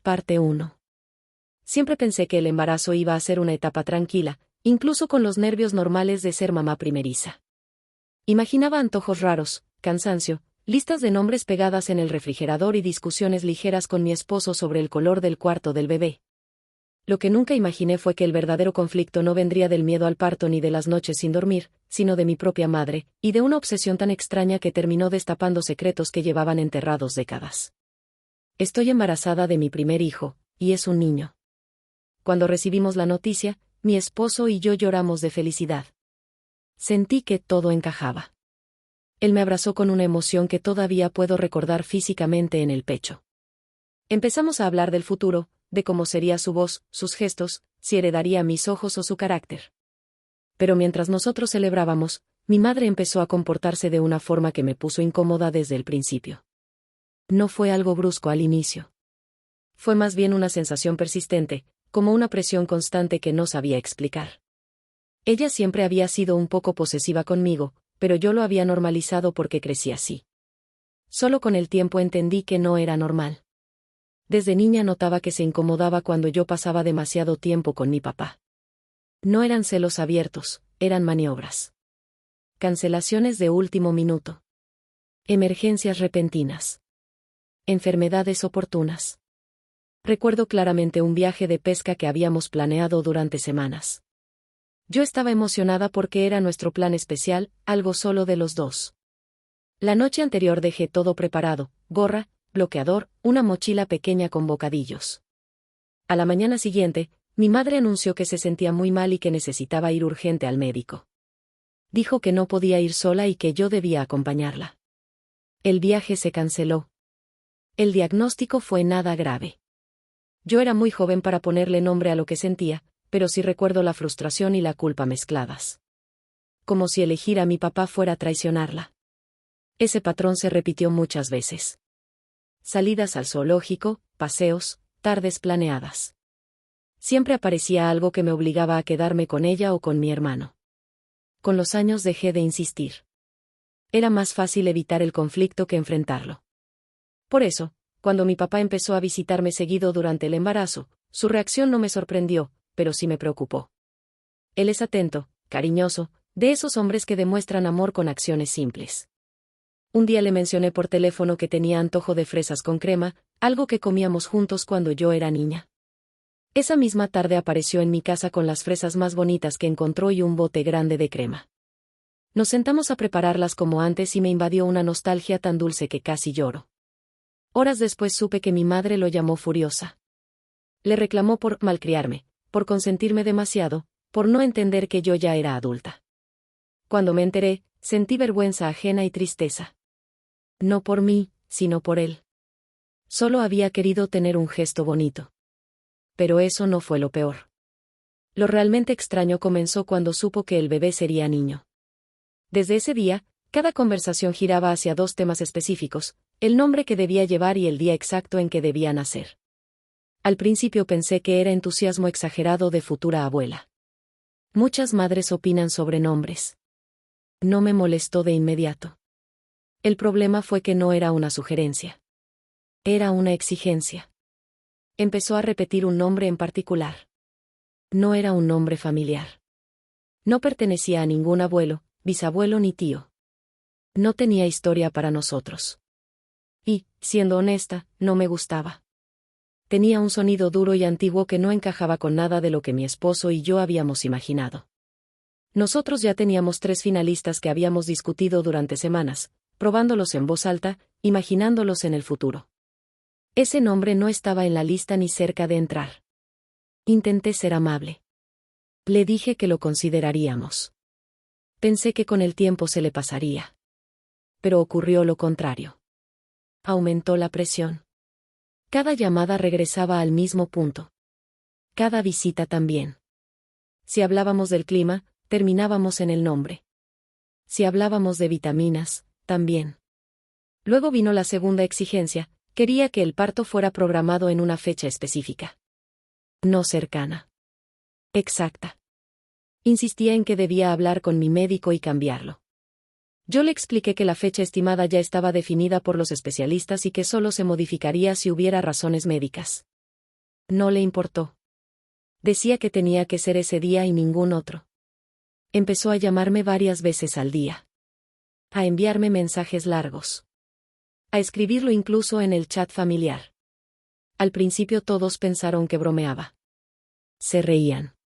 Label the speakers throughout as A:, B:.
A: Parte 1. Siempre pensé que el embarazo iba a ser una etapa tranquila, incluso con los nervios normales de ser mamá primeriza. Imaginaba antojos raros, cansancio, listas de nombres pegadas en el refrigerador y discusiones ligeras con mi esposo sobre el color del cuarto del bebé. Lo que nunca imaginé fue que el verdadero conflicto no vendría del miedo al parto ni de las noches sin dormir, sino de mi propia madre, y de una obsesión tan extraña que terminó destapando secretos que llevaban enterrados décadas. Estoy embarazada de mi primer hijo, y es un niño. Cuando recibimos la noticia, mi esposo y yo lloramos de felicidad. Sentí que todo encajaba. Él me abrazó con una emoción que todavía puedo recordar físicamente en el pecho. Empezamos a hablar del futuro, de cómo sería su voz, sus gestos, si heredaría mis ojos o su carácter. Pero mientras nosotros celebrábamos, mi madre empezó a comportarse de una forma que me puso incómoda desde el principio. No fue algo brusco al inicio. Fue más bien una sensación persistente, como una presión constante que no sabía explicar. Ella siempre había sido un poco posesiva conmigo, pero yo lo había normalizado porque crecí así. Solo con el tiempo entendí que no era normal. Desde niña notaba que se incomodaba cuando yo pasaba demasiado tiempo con mi papá. No eran celos abiertos, eran maniobras. Cancelaciones de último minuto. Emergencias repentinas. Enfermedades oportunas. Recuerdo claramente un viaje de pesca que habíamos planeado durante semanas. Yo estaba emocionada porque era nuestro plan especial, algo solo de los dos. La noche anterior dejé todo preparado, gorra, bloqueador, una mochila pequeña con bocadillos. A la mañana siguiente, mi madre anunció que se sentía muy mal y que necesitaba ir urgente al médico. Dijo que no podía ir sola y que yo debía acompañarla. El viaje se canceló. El diagnóstico fue nada grave. Yo era muy joven para ponerle nombre a lo que sentía, pero sí recuerdo la frustración y la culpa mezcladas. Como si elegir a mi papá fuera traicionarla. Ese patrón se repitió muchas veces. Salidas al zoológico, paseos, tardes planeadas. Siempre aparecía algo que me obligaba a quedarme con ella o con mi hermano. Con los años dejé de insistir. Era más fácil evitar el conflicto que enfrentarlo. Por eso, cuando mi papá empezó a visitarme seguido durante el embarazo, su reacción no me sorprendió, pero sí me preocupó. Él es atento, cariñoso, de esos hombres que demuestran amor con acciones simples. Un día le mencioné por teléfono que tenía antojo de fresas con crema, algo que comíamos juntos cuando yo era niña. Esa misma tarde apareció en mi casa con las fresas más bonitas que encontró y un bote grande de crema. Nos sentamos a prepararlas como antes y me invadió una nostalgia tan dulce que casi lloro. Horas después supe que mi madre lo llamó furiosa. Le reclamó por malcriarme, por consentirme demasiado, por no entender que yo ya era adulta. Cuando me enteré, sentí vergüenza ajena y tristeza. No por mí, sino por él. Solo había querido tener un gesto bonito. Pero eso no fue lo peor. Lo realmente extraño comenzó cuando supo que el bebé sería niño. Desde ese día, cada conversación giraba hacia dos temas específicos, el nombre que debía llevar y el día exacto en que debía nacer. Al principio pensé que era entusiasmo exagerado de futura abuela. Muchas madres opinan sobre nombres. No me molestó de inmediato. El problema fue que no era una sugerencia. Era una exigencia. Empezó a repetir un nombre en particular. No era un nombre familiar. No pertenecía a ningún abuelo, bisabuelo ni tío. No tenía historia para nosotros. Y, siendo honesta, no me gustaba. Tenía un sonido duro y antiguo que no encajaba con nada de lo que mi esposo y yo habíamos imaginado. Nosotros ya teníamos 3 finalistas que habíamos discutido durante semanas, probándolos en voz alta, imaginándolos en el futuro. Ese nombre no estaba en la lista ni cerca de entrar. Intenté ser amable. Le dije que lo consideraríamos. Pensé que con el tiempo se le pasaría. Pero ocurrió lo contrario. Aumentó la presión. Cada llamada regresaba al mismo punto. Cada visita también. Si hablábamos del clima, terminábamos en el nombre. Si hablábamos de vitaminas, también. Luego vino la segunda exigencia, quería que el parto fuera programado en una fecha específica. No cercana. Exacta. Insistía en que debía hablar con mi médico y cambiarlo. Yo le expliqué que la fecha estimada ya estaba definida por los especialistas y que solo se modificaría si hubiera razones médicas. No le importó. Decía que tenía que ser ese día y ningún otro. Empezó a llamarme varias veces al día. A enviarme mensajes largos. A escribirlo incluso en el chat familiar. Al principio todos pensaron que bromeaba. Se reían.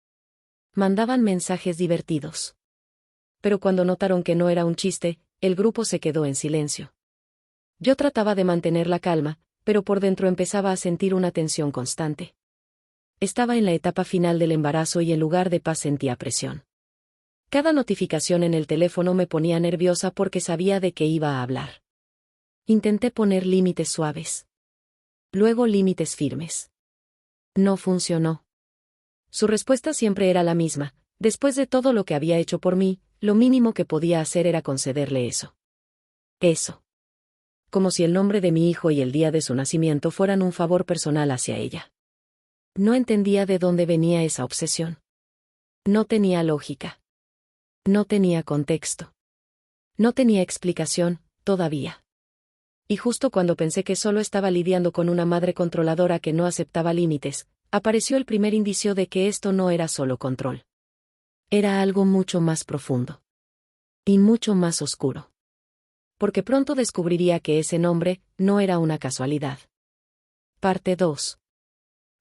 A: Mandaban mensajes divertidos. Pero cuando notaron que no era un chiste, el grupo se quedó en silencio. Yo trataba de mantener la calma, pero por dentro empezaba a sentir una tensión constante. Estaba en la etapa final del embarazo y en lugar de paz sentía presión. Cada notificación en el teléfono me ponía nerviosa porque sabía de qué iba a hablar. Intenté poner límites suaves. Luego límites firmes. No funcionó. Su respuesta siempre era la misma: después de todo lo que había hecho por mí, lo mínimo que podía hacer era concederle eso. Eso. Como si el nombre de mi hijo y el día de su nacimiento fueran un favor personal hacia ella. No entendía de dónde venía esa obsesión. No tenía lógica. No tenía contexto. No tenía explicación, todavía. Y justo cuando pensé que solo estaba lidiando con una madre controladora que no aceptaba límites, apareció el primer indicio de que esto no era solo control. Era algo mucho más profundo. Y mucho más oscuro. Porque pronto descubriría que ese nombre no era una casualidad. Parte 2.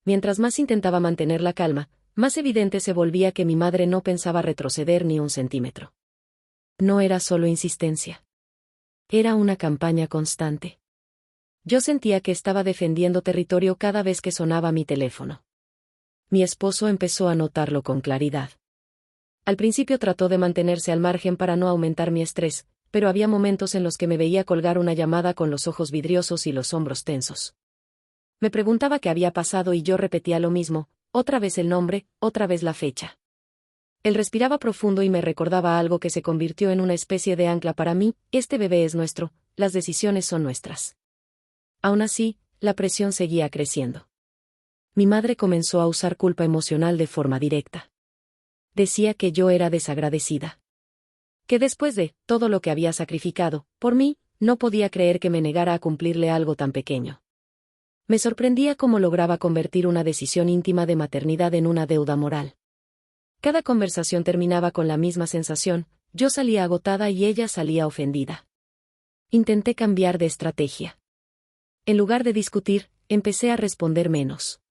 A: Mientras más intentaba mantener la calma, más evidente se volvía que mi madre no pensaba retroceder ni un centímetro. No era solo insistencia. Era una campaña constante. Yo sentía que estaba defendiendo territorio cada vez que sonaba mi teléfono. Mi esposo empezó a notarlo con claridad. Al principio trató de mantenerse al margen para no aumentar mi estrés, pero había momentos en los que me veía colgar una llamada con los ojos vidriosos y los hombros tensos. Me preguntaba qué había pasado y yo repetía lo mismo: otra vez el nombre, otra vez la fecha. Él respiraba profundo y me recordaba algo que se convirtió en una especie de ancla para mí: este bebé es nuestro, las decisiones son nuestras. Aún así, la presión seguía creciendo. Mi madre comenzó a usar culpa emocional de forma directa. Decía que yo era desagradecida. Que después de todo lo que había sacrificado por mí, no podía creer que me negara a cumplirle algo tan pequeño. Me sorprendía cómo lograba convertir una decisión íntima de maternidad en una deuda moral. Cada conversación terminaba con la misma sensación: yo salía agotada y ella salía ofendida. Intenté cambiar de estrategia. En lugar de discutir, empecé a responder menos.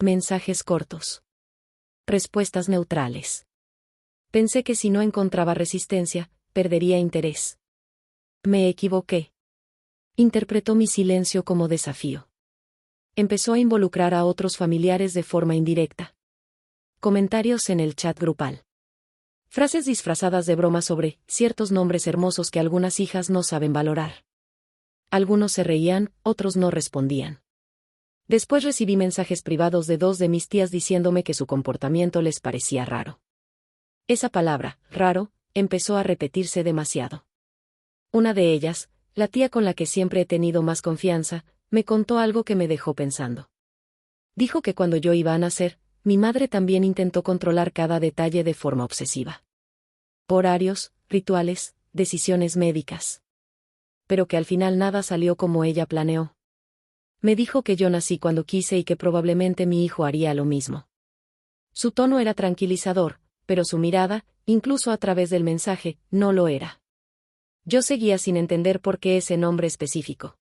A: Mensajes cortos. Respuestas neutrales. Pensé que si no encontraba resistencia, perdería interés. Me equivoqué. Interpretó mi silencio como desafío. Empezó a involucrar a otros familiares de forma indirecta. Comentarios en el chat grupal. Frases disfrazadas de broma sobre ciertos nombres hermosos que algunas hijas no saben valorar. Algunos se reían, otros no respondían. Después recibí mensajes privados de 2 de mis tías diciéndome que su comportamiento les parecía raro. Esa palabra, raro, empezó a repetirse demasiado. Una de ellas, la tía con la que siempre he tenido más confianza, me contó algo que me dejó pensando. Dijo que cuando yo iba a nacer, mi madre también intentó controlar cada detalle de forma obsesiva. Horarios, rituales, decisiones médicas. Pero que al final nada salió como ella planeó. Me dijo que yo nací cuando quise y que probablemente mi hijo haría lo mismo. Su tono era tranquilizador, pero su mirada, incluso a través del mensaje, no lo era. Yo seguía sin entender por qué ese nombre específico.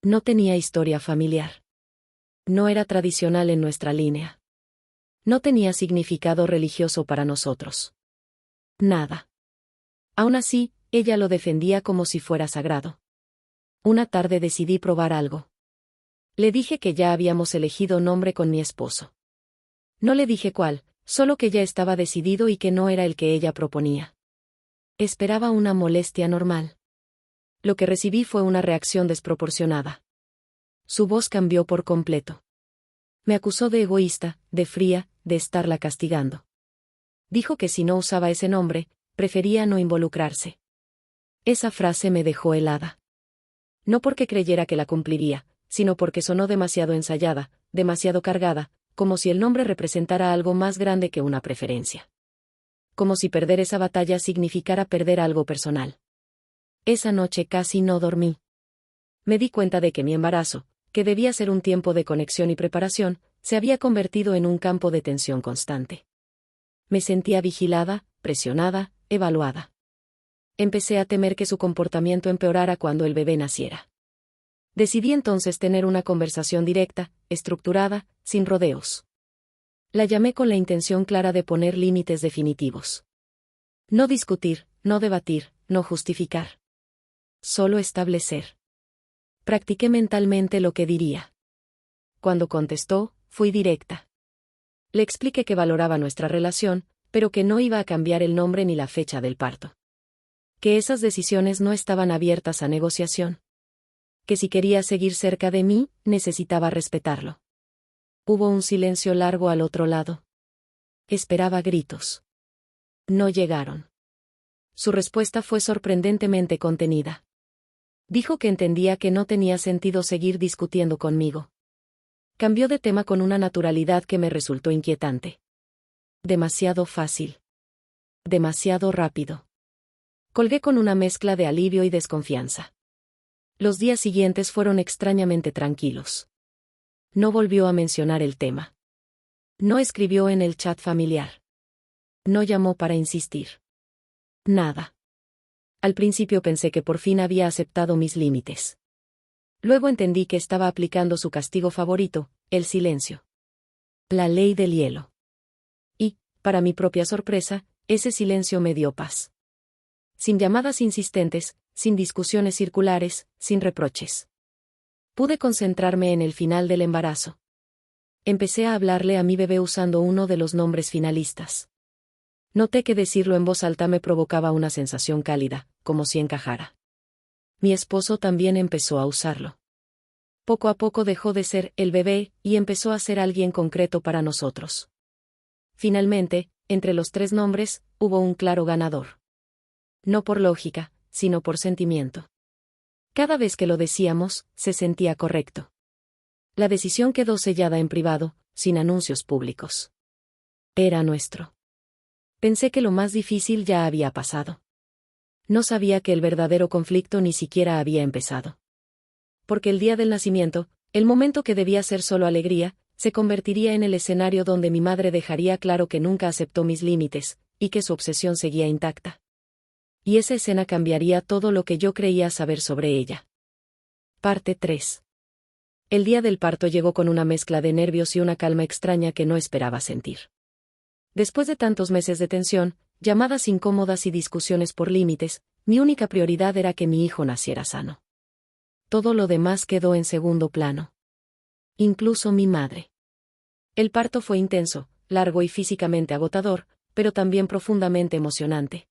A: No tenía historia familiar. No era tradicional en nuestra línea. No tenía significado religioso para nosotros. Nada. Aún así, ella lo defendía como si fuera sagrado. Una tarde decidí probar algo. Le dije que ya habíamos elegido nombre con mi esposo. No le dije cuál, solo que ya estaba decidido y que no era el que ella proponía. Esperaba una molestia normal. Lo que recibí fue una reacción desproporcionada. Su voz cambió por completo. Me acusó de egoísta, de fría, de estarla castigando. Dijo que si no usaba ese nombre, prefería no involucrarse. Esa frase me dejó helada. No porque creyera que la cumpliría, sino porque sonó demasiado ensayada, demasiado cargada, como si el nombre representara algo más grande que una preferencia. Como si perder esa batalla significara perder algo personal. Esa noche casi no dormí. Me di cuenta de que mi embarazo, que debía ser un tiempo de conexión y preparación, se había convertido en un campo de tensión constante. Me sentía vigilada, presionada, evaluada. Empecé a temer que su comportamiento empeorara cuando el bebé naciera. Decidí entonces tener una conversación directa, estructurada, sin rodeos. La llamé con la intención clara de poner límites definitivos. No discutir, no debatir, no justificar. Solo establecer. Practiqué mentalmente lo que diría. Cuando contestó, fui directa. Le expliqué que valoraba nuestra relación, pero que no iba a cambiar el nombre ni la fecha del parto. Que esas decisiones no estaban abiertas a negociación. Que si quería seguir cerca de mí, necesitaba respetarlo. Hubo un silencio largo al otro lado. Esperaba gritos. No llegaron. Su respuesta fue sorprendentemente contenida. Dijo que entendía que no tenía sentido seguir discutiendo conmigo. Cambió de tema con una naturalidad que me resultó inquietante. Demasiado fácil. Demasiado rápido. Colgué con una mezcla de alivio y desconfianza. Los días siguientes fueron extrañamente tranquilos. No volvió a mencionar el tema. No escribió en el chat familiar. No llamó para insistir. Nada. Al principio pensé que por fin había aceptado mis límites. Luego entendí que estaba aplicando su castigo favorito, el silencio. La ley del hielo. Y, para mi propia sorpresa, ese silencio me dio paz. Sin llamadas insistentes, sin discusiones circulares, sin reproches. Pude concentrarme en el final del embarazo. Empecé a hablarle a mi bebé usando uno de los nombres finalistas. Noté que decirlo en voz alta me provocaba una sensación cálida, como si encajara. Mi esposo también empezó a usarlo. Poco a poco dejó de ser el bebé y empezó a ser alguien concreto para nosotros. Finalmente, entre los 3 nombres, hubo un claro ganador. No por lógica, sino por sentimiento. Cada vez que lo decíamos, se sentía correcto. La decisión quedó sellada en privado, sin anuncios públicos. Era nuestro. Pensé que lo más difícil ya había pasado. No sabía que el verdadero conflicto ni siquiera había empezado. Porque el día del nacimiento, el momento que debía ser solo alegría, se convertiría en el escenario donde mi madre dejaría claro que nunca aceptó mis límites, y que su obsesión seguía intacta. Y esa escena cambiaría todo lo que yo creía saber sobre ella. Parte 3. El día del parto llegó con una mezcla de nervios y una calma extraña que no esperaba sentir. Después de tantos meses de tensión, llamadas incómodas y discusiones por límites, mi única prioridad era que mi hijo naciera sano. Todo lo demás quedó en segundo plano. Incluso mi madre. El parto fue intenso, largo y físicamente agotador, pero también profundamente emocionante.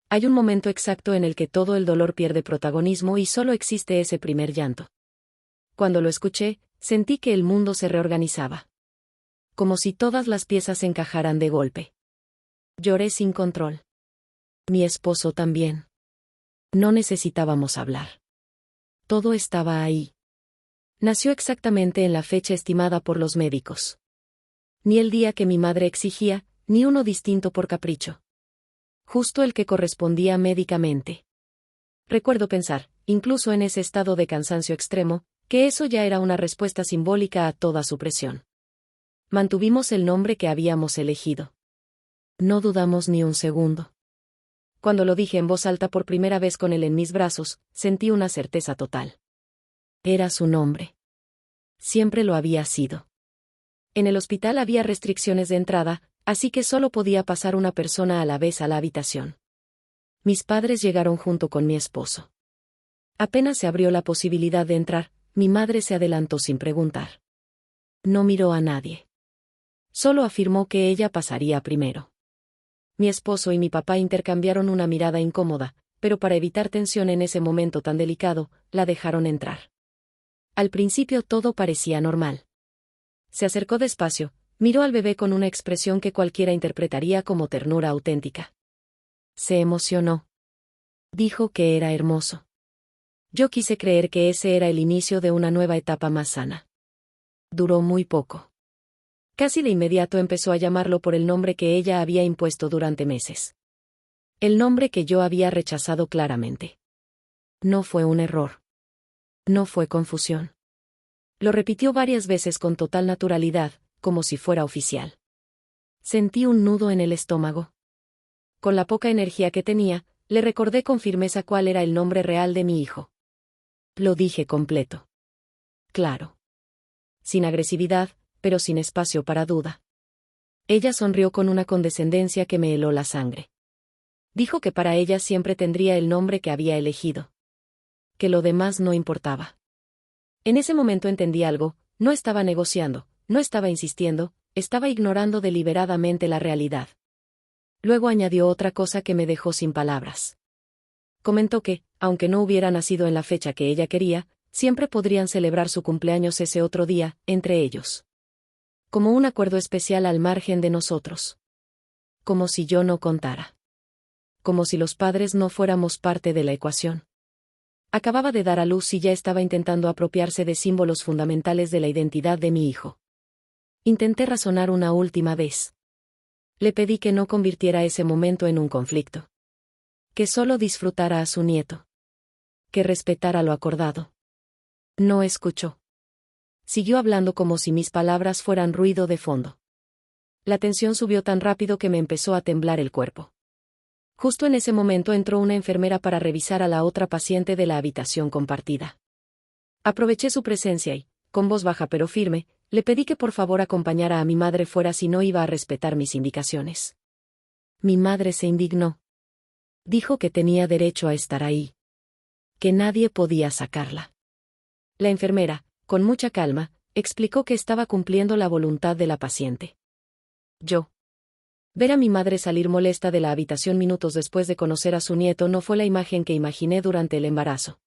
A: Hay un momento exacto en el que todo el dolor pierde protagonismo y solo existe ese primer llanto. Cuando lo escuché, sentí que el mundo se reorganizaba. Como si todas las piezas encajaran de golpe. Lloré sin control. Mi esposo también. No necesitábamos hablar. Todo estaba ahí. Nació exactamente en la fecha estimada por los médicos. Ni el día que mi madre exigía, ni uno distinto por capricho. Justo el que correspondía médicamente. Recuerdo pensar, incluso en ese estado de cansancio extremo, que eso ya era una respuesta simbólica a toda su presión. Mantuvimos el nombre que habíamos elegido. No dudamos ni un segundo. Cuando lo dije en voz alta por primera vez con él en mis brazos, sentí una certeza total. Era su nombre. Siempre lo había sido. En el hospital había restricciones de entrada, así que solo podía pasar una persona a la vez a la habitación. Mis padres llegaron junto con mi esposo. Apenas se abrió la posibilidad de entrar, mi madre se adelantó sin preguntar. No miró a nadie. Solo afirmó que ella pasaría primero. Mi esposo y mi papá intercambiaron una mirada incómoda, pero para evitar tensión en ese momento tan delicado, la dejaron entrar. Al principio todo parecía normal. Se acercó despacio, miró al bebé con una expresión que cualquiera interpretaría como ternura auténtica. Se emocionó. Dijo que era hermoso. Yo quise creer que ese era el inicio de una nueva etapa más sana. Duró muy poco. Casi de inmediato empezó a llamarlo por el nombre que ella había impuesto durante meses. El nombre que yo había rechazado claramente. No fue un error. No fue confusión. Lo repitió varias veces con total naturalidad, como si fuera oficial. Sentí un nudo en el estómago. Con la poca energía que tenía, le recordé con firmeza cuál era el nombre real de mi hijo. Lo dije completo. Claro. Sin agresividad, pero sin espacio para duda. Ella sonrió con una condescendencia que me heló la sangre. Dijo que para ella siempre tendría el nombre que había elegido. Que lo demás no importaba. En ese momento entendí algo, no estaba negociando, no estaba insistiendo, estaba ignorando deliberadamente la realidad. Luego añadió otra cosa que me dejó sin palabras. Comentó que, aunque no hubiera nacido en la fecha que ella quería, siempre podrían celebrar su cumpleaños ese otro día, entre ellos. Como un acuerdo especial al margen de nosotros. Como si yo no contara. Como si los padres no fuéramos parte de la ecuación. Acababa de dar a luz y ya estaba intentando apropiarse de símbolos fundamentales de la identidad de mi hijo. Intenté razonar una última vez. Le pedí que no convirtiera ese momento en un conflicto. Que solo disfrutara a su nieto. Que respetara lo acordado. No escuchó. Siguió hablando como si mis palabras fueran ruido de fondo. La tensión subió tan rápido que me empezó a temblar el cuerpo. Justo en ese momento entró una enfermera para revisar a la otra paciente de la habitación compartida. Aproveché su presencia y, con voz baja pero firme, le pedí que por favor acompañara a mi madre fuera si no iba a respetar mis indicaciones. Mi madre se indignó. Dijo que tenía derecho a estar ahí. Que nadie podía sacarla. La enfermera, con mucha calma, explicó que estaba cumpliendo la voluntad de la paciente. Yo. Ver a mi madre salir molesta de la habitación minutos después de conocer a su nieto no fue la imagen que imaginé durante el embarazo.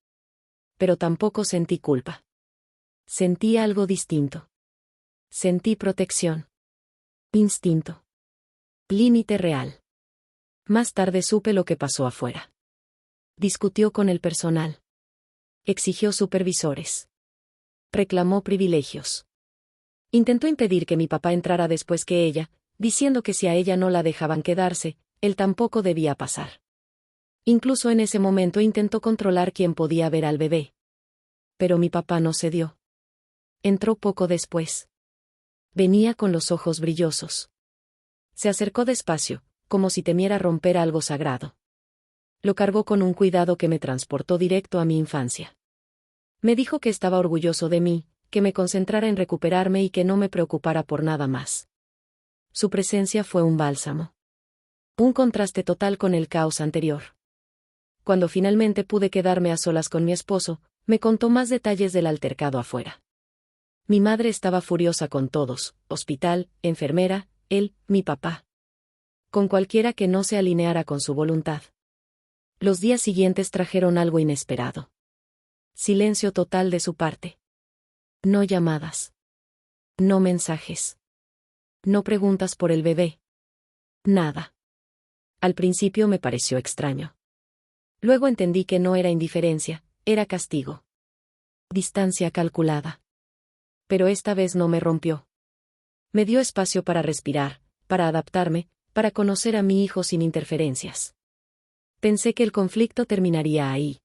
A: Pero tampoco sentí culpa. Sentí algo distinto. Sentí protección. Instinto. Límite real. Más tarde supe lo que pasó afuera. Discutió con el personal. Exigió supervisores. Reclamó privilegios. Intentó impedir que mi papá entrara después que ella, diciendo que si a ella no la dejaban quedarse, él tampoco debía pasar. Incluso en ese momento intentó controlar quién podía ver al bebé. Pero mi papá no cedió. Entró poco después. Venía con los ojos brillosos. Se acercó despacio, como si temiera romper algo sagrado. Lo cargó con un cuidado que me transportó directo a mi infancia. Me dijo que estaba orgulloso de mí, que me concentrara en recuperarme y que no me preocupara por nada más. Su presencia fue un bálsamo. Un contraste total con el caos anterior. Cuando finalmente pude quedarme a solas con mi esposo, me contó más detalles del altercado afuera. Mi madre estaba furiosa con todos, hospital, enfermera, él, mi papá. Con cualquiera que no se alineara con su voluntad. Los días siguientes trajeron algo inesperado. Silencio total de su parte. No llamadas. No mensajes. No preguntas por el bebé. Nada. Al principio me pareció extraño. Luego entendí que no era indiferencia, era castigo. Distancia calculada. Pero esta vez no me rompió. Me dio espacio para respirar, para adaptarme, para conocer a mi hijo sin interferencias. Pensé que el conflicto terminaría ahí.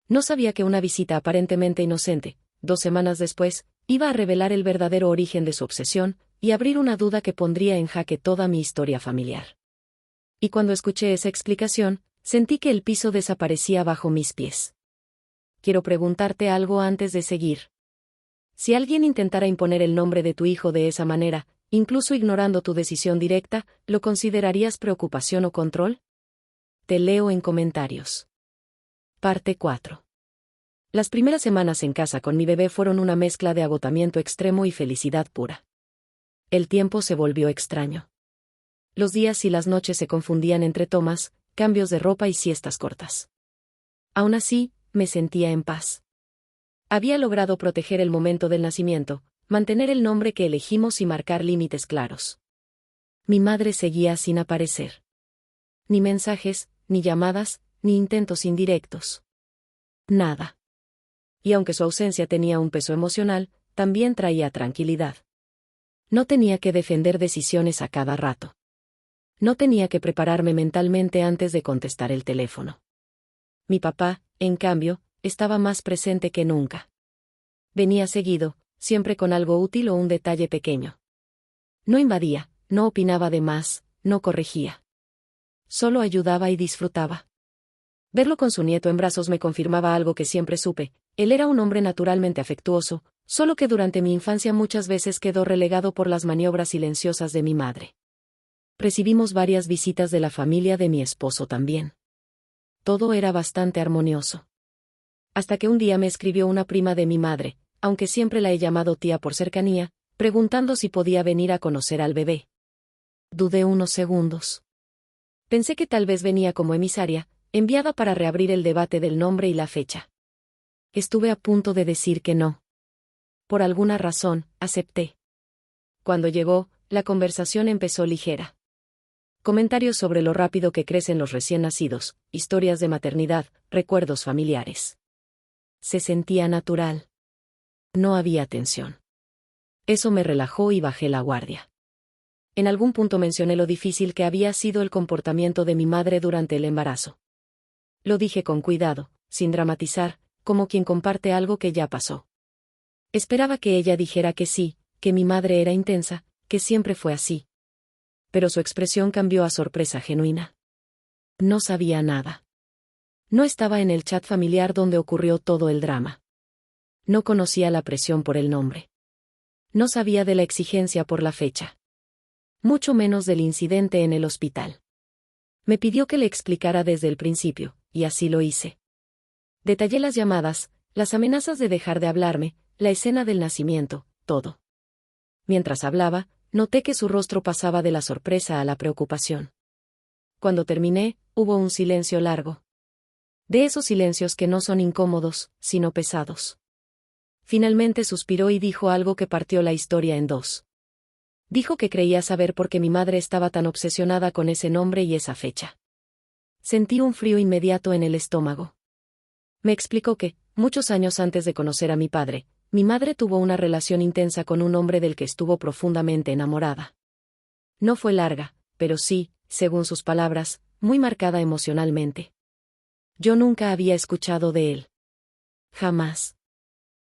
A: No sabía que una visita aparentemente inocente, 2 semanas después, iba a revelar el verdadero origen de su obsesión, y abrir una duda que pondría en jaque toda mi historia familiar. Y cuando escuché esa explicación, sentí que el piso desaparecía bajo mis pies. Quiero preguntarte algo antes de seguir. Si alguien intentara imponer el nombre de tu hijo de esa manera, incluso ignorando tu decisión directa, ¿lo considerarías preocupación o control? Te leo en comentarios. Parte 4. Las primeras semanas en casa con mi bebé fueron una mezcla de agotamiento extremo y felicidad pura. El tiempo se volvió extraño. Los días y las noches se confundían entre tomas, cambios de ropa y siestas cortas. Aún así, me sentía en paz. Había logrado proteger el momento del nacimiento, mantener el nombre que elegimos y marcar límites claros. Mi madre seguía sin aparecer. Ni mensajes, ni llamadas, ni intentos indirectos. Nada. Y aunque su ausencia tenía un peso emocional, también traía tranquilidad. No tenía que defender decisiones a cada rato. No tenía que prepararme mentalmente antes de contestar el teléfono. Mi papá, en cambio, estaba más presente que nunca. Venía seguido, siempre con algo útil o un detalle pequeño. No invadía, no opinaba de más, no corregía. Solo ayudaba y disfrutaba. Verlo con su nieto en brazos me confirmaba algo que siempre supe: él era un hombre naturalmente afectuoso, solo que durante mi infancia muchas veces quedó relegado por las maniobras silenciosas de mi madre. Recibimos varias visitas de la familia de mi esposo también. Todo era bastante armonioso. Hasta que un día me escribió una prima de mi madre, aunque siempre la he llamado tía por cercanía, preguntando si podía venir a conocer al bebé. Dudé unos segundos. Pensé que tal vez venía como emisaria, enviada para reabrir el debate del nombre y la fecha. Estuve a punto de decir que no. Por alguna razón, acepté. Cuando llegó, la conversación empezó ligera. Comentarios sobre lo rápido que crecen los recién nacidos, historias de maternidad, recuerdos familiares. Se sentía natural. No había tensión. Eso me relajó y bajé la guardia. En algún punto mencioné lo difícil que había sido el comportamiento de mi madre durante el embarazo. Lo dije con cuidado, sin dramatizar, como quien comparte algo que ya pasó. Esperaba que ella dijera que sí, que mi madre era intensa, que siempre fue así. Pero su expresión cambió a sorpresa genuina. No sabía nada. No estaba en el chat familiar donde ocurrió todo el drama. No conocía la presión por el nombre. No sabía de la exigencia por la fecha. Mucho menos del incidente en el hospital. Me pidió que le explicara desde el principio, y así lo hice. Detallé las llamadas, las amenazas de dejar de hablarme, la escena del nacimiento, todo. Mientras hablaba, noté que su rostro pasaba de la sorpresa a la preocupación. Cuando terminé, hubo un silencio largo. De esos silencios que no son incómodos, sino pesados. Finalmente suspiró y dijo algo que partió la historia en dos. Dijo que creía saber por qué mi madre estaba tan obsesionada con ese nombre y esa fecha. Sentí un frío inmediato en el estómago. Me explicó que, muchos años antes de conocer a mi padre, mi madre tuvo una relación intensa con un hombre del que estuvo profundamente enamorada. No fue larga, pero sí, según sus palabras, muy marcada emocionalmente. Yo nunca había escuchado de él. Jamás.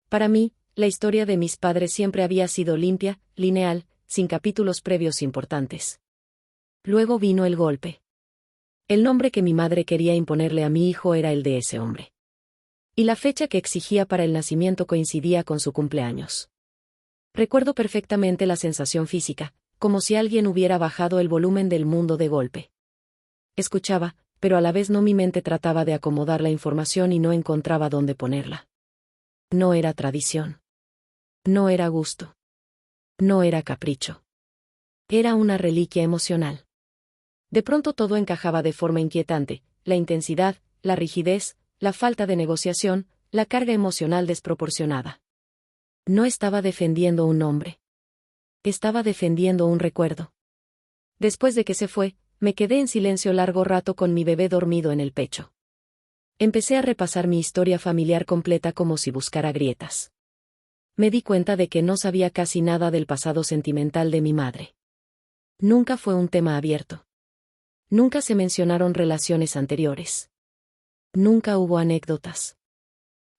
A: Para mí, la historia de mis padres siempre había sido limpia, lineal, sin capítulos previos importantes. Luego vino el golpe. El nombre que mi madre quería imponerle a mi hijo era el de ese hombre. Y la fecha que exigía para el nacimiento coincidía con su cumpleaños. Recuerdo perfectamente la sensación física, como si alguien hubiera bajado el volumen del mundo de golpe. Escuchaba, pero a la vez no, mi mente trataba de acomodar la información y no encontraba dónde ponerla. No era tradición. No era gusto. No era capricho. Era una reliquia emocional. De pronto todo encajaba de forma inquietante: la intensidad, la rigidez, la falta de negociación, la carga emocional desproporcionada. No estaba defendiendo un nombre. Estaba defendiendo un recuerdo. Después de que se fue, me quedé en silencio largo rato con mi bebé dormido en el pecho. Empecé a repasar mi historia familiar completa como si buscara grietas. Me di cuenta de que no sabía casi nada del pasado sentimental de mi madre. Nunca fue un tema abierto. Nunca se mencionaron relaciones anteriores. Nunca hubo anécdotas.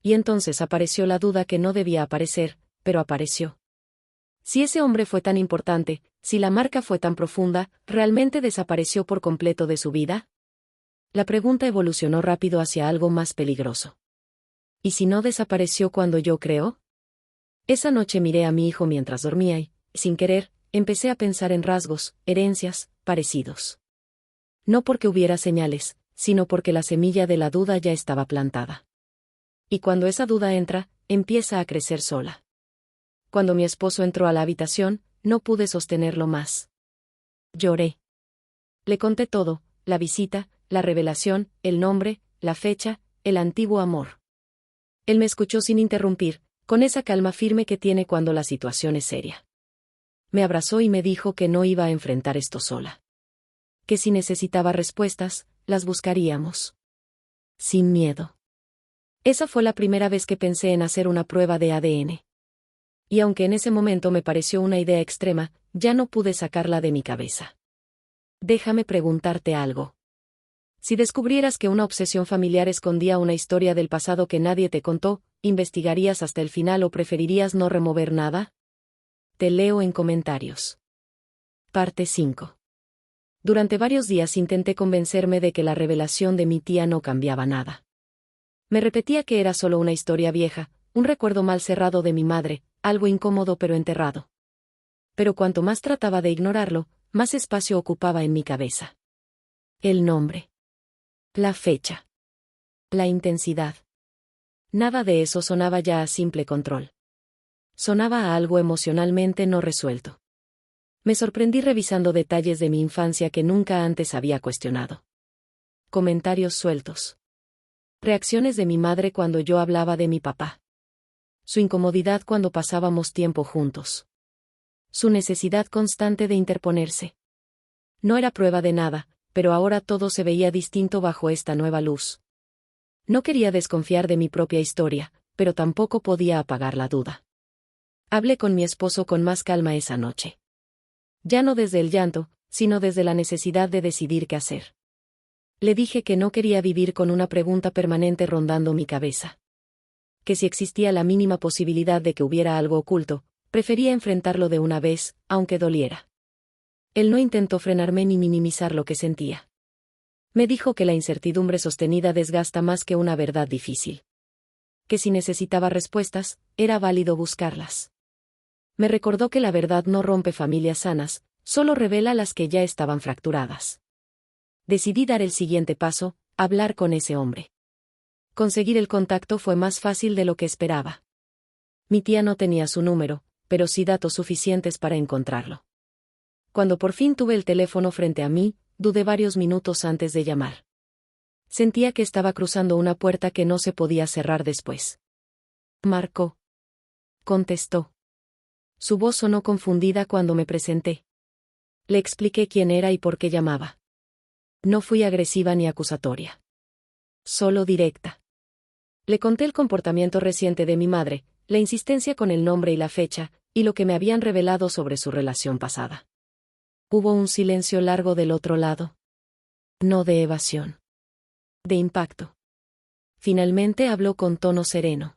A: Y entonces apareció la duda que no debía aparecer, pero apareció. Si ese hombre fue tan importante, si la marca fue tan profunda, ¿realmente desapareció por completo de su vida? La pregunta evolucionó rápido hacia algo más peligroso. ¿Y si no desapareció cuando yo creo? Esa noche miré a mi hijo mientras dormía y, sin querer, empecé a pensar en rasgos, herencias, parecidos. No porque hubiera señales, sino porque la semilla de la duda ya estaba plantada. Y cuando esa duda entra, empieza a crecer sola. Cuando mi esposo entró a la habitación, no pude sostenerlo más. Lloré. Le conté todo: la visita, la revelación, el nombre, la fecha, el antiguo amor. Él me escuchó sin interrumpir, con esa calma firme que tiene cuando la situación es seria. Me abrazó y me dijo que no iba a enfrentar esto sola. Que si necesitaba respuestas, las buscaríamos. Sin miedo. Esa fue la primera vez que pensé en hacer una prueba de ADN. Y aunque en ese momento me pareció una idea extrema, ya no pude sacarla de mi cabeza. Déjame preguntarte algo. Si descubrieras que una obsesión familiar escondía una historia del pasado que nadie te contó, ¿investigarías hasta el final o preferirías no remover nada? Te leo en comentarios. Parte 5. Durante varios días intenté convencerme de que la revelación de mi tía no cambiaba nada. Me repetía que era solo una historia vieja, un recuerdo mal cerrado de mi madre, algo incómodo pero enterrado. Pero cuanto más trataba de ignorarlo, más espacio ocupaba en mi cabeza. El nombre. La fecha. La intensidad. Nada de eso sonaba ya a simple control. Sonaba a algo emocionalmente no resuelto. Me sorprendí revisando detalles de mi infancia que nunca antes había cuestionado. Comentarios sueltos. Reacciones de mi madre cuando yo hablaba de mi papá. Su incomodidad cuando pasábamos tiempo juntos. Su necesidad constante de interponerse. No era prueba de nada, pero ahora todo se veía distinto bajo esta nueva luz. No quería desconfiar de mi propia historia, pero tampoco podía apagar la duda. Hablé con mi esposo con más calma esa noche. Ya no desde el llanto, sino desde la necesidad de decidir qué hacer. Le dije que no quería vivir con una pregunta permanente rondando mi cabeza. Que si existía la mínima posibilidad de que hubiera algo oculto, prefería enfrentarlo de una vez, aunque doliera. Él no intentó frenarme ni minimizar lo que sentía. Me dijo que la incertidumbre sostenida desgasta más que una verdad difícil. Que si necesitaba respuestas, era válido buscarlas. Me recordó que la verdad no rompe familias sanas, solo revela las que ya estaban fracturadas. Decidí dar el siguiente paso, hablar con ese hombre. Conseguir el contacto fue más fácil de lo que esperaba. Mi tía no tenía su número, pero sí datos suficientes para encontrarlo. Cuando por fin tuve el teléfono frente a mí, dudé varios minutos antes de llamar. Sentía que estaba cruzando una puerta que no se podía cerrar después. Marcó. Contestó. Su voz sonó confundida cuando me presenté. Le expliqué quién era y por qué llamaba. No fui agresiva ni acusatoria. Solo directa. Le conté el comportamiento reciente de mi madre, la insistencia con el nombre y la fecha, y lo que me habían revelado sobre su relación pasada. Hubo un silencio largo del otro lado. No de evasión. De impacto. Finalmente habló con tono sereno.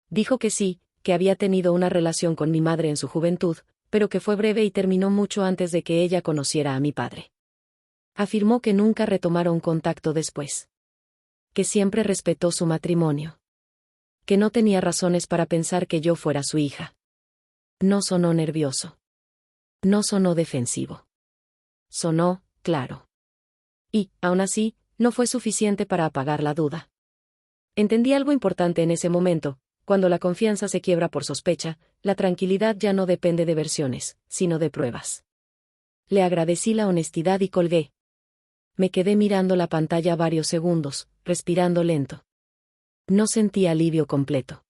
A: Dijo que sí, que había tenido una relación con mi madre en su juventud, pero que fue breve y terminó mucho antes de que ella conociera a mi padre. Afirmó que nunca retomaron contacto después. Que siempre respetó su matrimonio. Que no tenía razones para pensar que yo fuera su hija. No sonó nervioso. No sonó defensivo. Sonó, claro. Y, aún así, no fue suficiente para apagar la duda. Entendí algo importante en ese momento: cuando la confianza se quiebra por sospecha, la tranquilidad ya no depende de versiones, sino de pruebas. Le agradecí la honestidad y colgué. Me quedé mirando la pantalla varios segundos, respirando lento. No sentí alivio completo.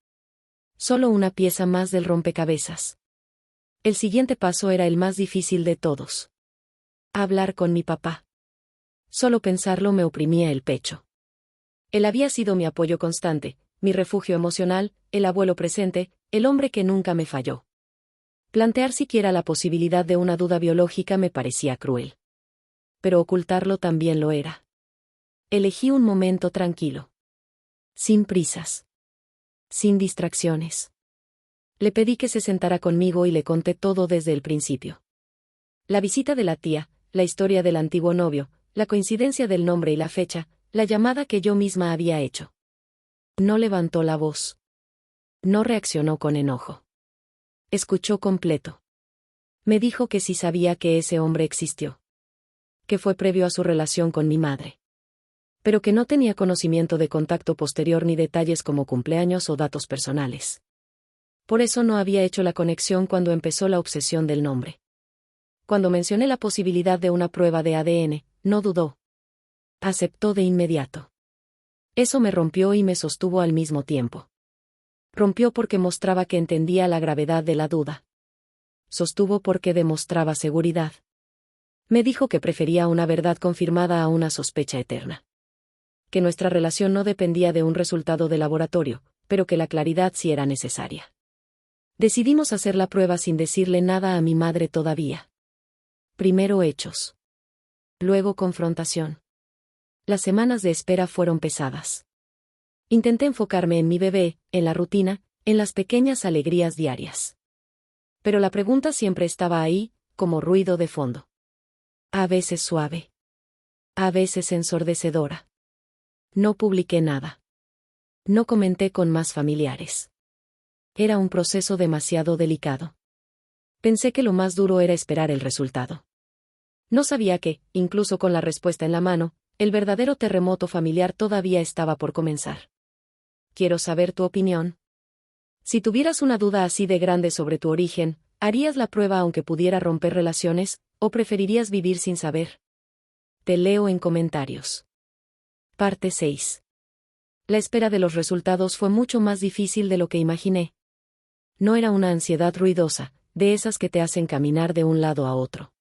A: Solo una pieza más del rompecabezas. El siguiente paso era el más difícil de todos. Hablar con mi papá. Solo pensarlo me oprimía el pecho. Él había sido mi apoyo constante, mi refugio emocional, el abuelo presente, el hombre que nunca me falló. Plantear siquiera la posibilidad de una duda biológica me parecía cruel. Pero ocultarlo también lo era. Elegí un momento tranquilo. Sin prisas. Sin distracciones. Le pedí que se sentara conmigo y le conté todo desde el principio. La visita de la tía, la historia del antiguo novio, la coincidencia del nombre y la fecha, la llamada que yo misma había hecho. No levantó la voz. No reaccionó con enojo. Escuchó completo. Me dijo que sí sabía que ese hombre existió. Que fue previo a su relación con mi madre. Pero que no tenía conocimiento de contacto posterior ni detalles como cumpleaños o datos personales. Por eso no había hecho la conexión cuando empezó la obsesión del nombre. Cuando mencioné la posibilidad de una prueba de ADN, no dudó. Aceptó de inmediato. Eso me rompió y me sostuvo al mismo tiempo. Rompió porque mostraba que entendía la gravedad de la duda. Sostuvo porque demostraba seguridad. Me dijo que prefería una verdad confirmada a una sospecha eterna. Que nuestra relación no dependía de un resultado de laboratorio, pero que la claridad sí era necesaria. Decidimos hacer la prueba sin decirle nada a mi madre todavía. Primero hechos. Luego confrontación. Las semanas de espera fueron pesadas. Intenté enfocarme en mi bebé, en la rutina, en las pequeñas alegrías diarias. Pero la pregunta siempre estaba ahí, como ruido de fondo. A veces suave. A veces ensordecedora. No publiqué nada. No comenté con más familiares. Era un proceso demasiado delicado. Pensé que lo más duro era esperar el resultado. No sabía que, incluso con la respuesta en la mano, el verdadero terremoto familiar todavía estaba por comenzar. Quiero saber tu opinión. Si tuvieras una duda así de grande sobre tu origen, ¿harías la prueba aunque pudiera romper relaciones, o preferirías vivir sin saber? Te leo en comentarios. Parte 6. La espera de los resultados fue mucho más difícil de lo que imaginé. No era una ansiedad ruidosa, de esas que te hacen caminar de un lado a otro.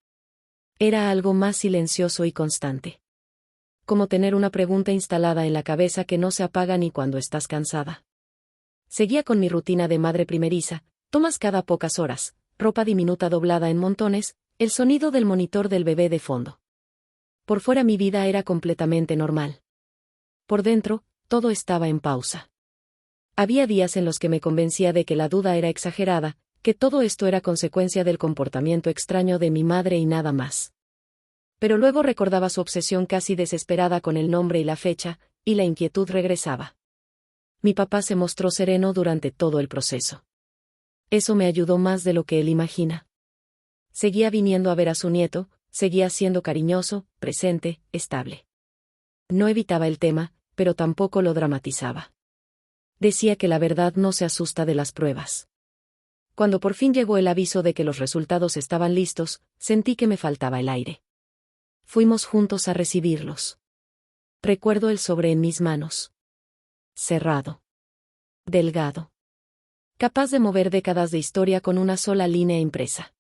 A: Era algo más silencioso y constante. Como tener una pregunta instalada en la cabeza que no se apaga ni cuando estás cansada. Seguía con mi rutina de madre primeriza, tomas cada pocas horas, ropa diminuta doblada en montones, el sonido del monitor del bebé de fondo. Por fuera mi vida era completamente normal. Por dentro, todo estaba en pausa. Había días en los que me convencía de que la duda era exagerada, que todo esto era consecuencia del comportamiento extraño de mi madre y nada más. Pero luego recordaba su obsesión casi desesperada con el nombre y la fecha, y la inquietud regresaba. Mi papá se mostró sereno durante todo el proceso. Eso me ayudó más de lo que él imagina. Seguía viniendo a ver a su nieto, seguía siendo cariñoso, presente, estable. No evitaba el tema, pero tampoco lo dramatizaba. Decía que la verdad no se asusta de las pruebas. Cuando por fin llegó el aviso de que los resultados estaban listos, sentí que me faltaba el aire. Fuimos juntos a recibirlos. Recuerdo el sobre en mis manos. Cerrado. Delgado. Capaz de mover décadas de historia con una sola línea impresa.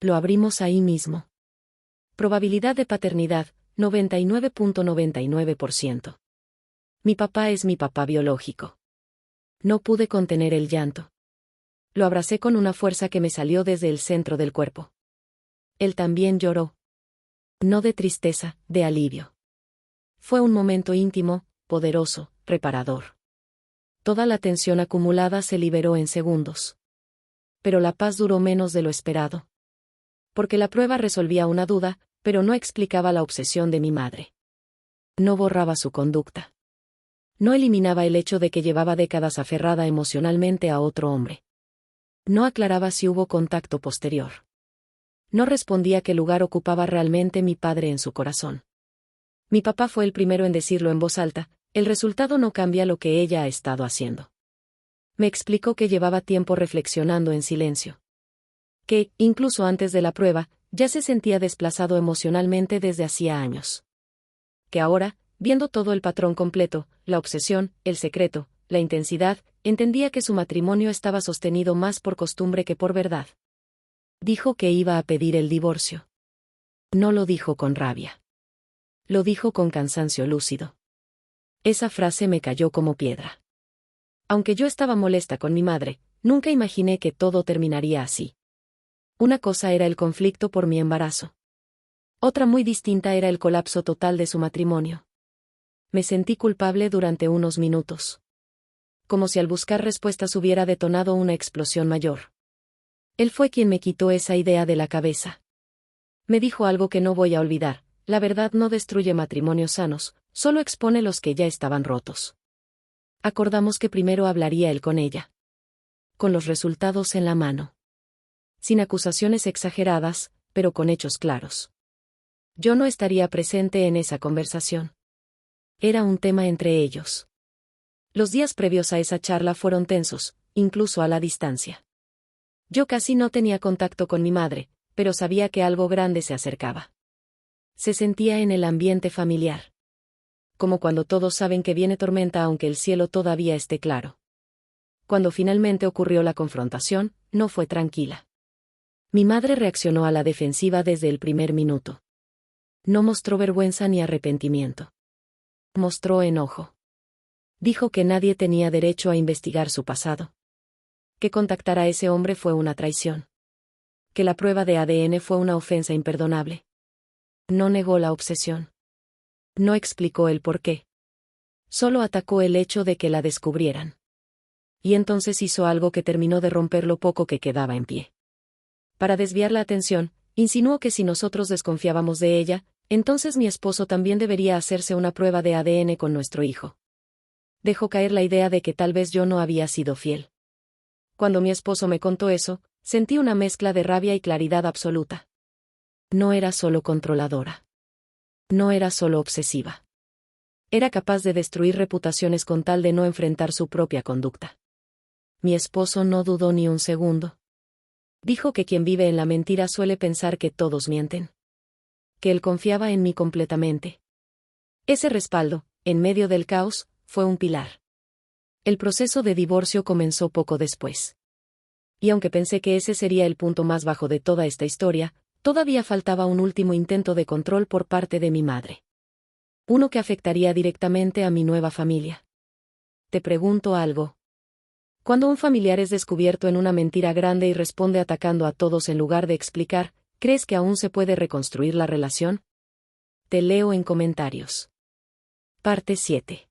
A: Lo abrimos ahí mismo. Probabilidad de paternidad, 99.99%. Mi papá es mi papá biológico. No pude contener el llanto. Lo abracé con una fuerza que me salió desde el centro del cuerpo. Él también lloró. No de tristeza, de alivio. Fue un momento íntimo, poderoso, reparador. Toda la tensión acumulada se liberó en segundos. Pero la paz duró menos de lo esperado. Porque la prueba resolvía una duda, pero no explicaba la obsesión de mi madre. No borraba su conducta. No eliminaba el hecho de que llevaba décadas aferrada emocionalmente a otro hombre. No aclaraba si hubo contacto posterior. No respondía qué lugar ocupaba realmente mi padre en su corazón. Mi papá fue el primero en decirlo en voz alta: el resultado no cambia lo que ella ha estado haciendo. Me explicó que llevaba tiempo reflexionando en silencio. Que, incluso antes de la prueba, ya se sentía desplazado emocionalmente desde hacía años. Que ahora, viendo todo el patrón completo, la obsesión, el secreto, la intensidad, entendía que su matrimonio estaba sostenido más por costumbre que por verdad. Dijo que iba a pedir el divorcio. No lo dijo con rabia. Lo dijo con cansancio lúcido. Esa frase me cayó como piedra. Aunque yo estaba molesta con mi madre, nunca imaginé que todo terminaría así. Una cosa era el conflicto por mi embarazo. Otra muy distinta era el colapso total de su matrimonio. Me sentí culpable durante unos minutos. Como si al buscar respuestas hubiera detonado una explosión mayor. Él fue quien me quitó esa idea de la cabeza. Me dijo algo que no voy a olvidar: la verdad no destruye matrimonios sanos, solo expone los que ya estaban rotos. Acordamos que primero hablaría él con ella. Con los resultados en la mano. Sin acusaciones exageradas, pero con hechos claros. Yo no estaría presente en esa conversación. Era un tema entre ellos. Los días previos a esa charla fueron tensos, incluso a la distancia. Yo casi no tenía contacto con mi madre, pero sabía que algo grande se acercaba. Se sentía en el ambiente familiar. Como cuando todos saben que viene tormenta aunque el cielo todavía esté claro. Cuando finalmente ocurrió la confrontación, no fue tranquila. Mi madre reaccionó a la defensiva desde el primer minuto. No mostró vergüenza ni arrepentimiento. Mostró enojo. Dijo que nadie tenía derecho a investigar su pasado. Que contactar a ese hombre fue una traición. Que la prueba de ADN fue una ofensa imperdonable. No negó la obsesión. No explicó el por qué. Solo atacó el hecho de que la descubrieran. Y entonces hizo algo que terminó de romper lo poco que quedaba en pie. Para desviar la atención, insinuó que si nosotros desconfiábamos de ella, entonces mi esposo también debería hacerse una prueba de ADN con nuestro hijo. Dejó caer la idea de que tal vez yo no había sido fiel. Cuando mi esposo me contó eso, sentí una mezcla de rabia y claridad absoluta. No era solo controladora. No era solo obsesiva. Era capaz de destruir reputaciones con tal de no enfrentar su propia conducta. Mi esposo no dudó ni un segundo. Dijo que quien vive en la mentira suele pensar que todos mienten. Que él confiaba en mí completamente. Ese respaldo, en medio del caos, fue un pilar. El proceso de divorcio comenzó poco después. Y aunque pensé que ese sería el punto más bajo de toda esta historia, todavía faltaba un último intento de control por parte de mi madre. Uno que afectaría directamente a mi nueva familia. Te pregunto algo. Cuando un familiar es descubierto en una mentira grande y responde atacando a todos en lugar de explicar, ¿crees que aún se puede reconstruir la relación? Te leo en comentarios. Parte 7.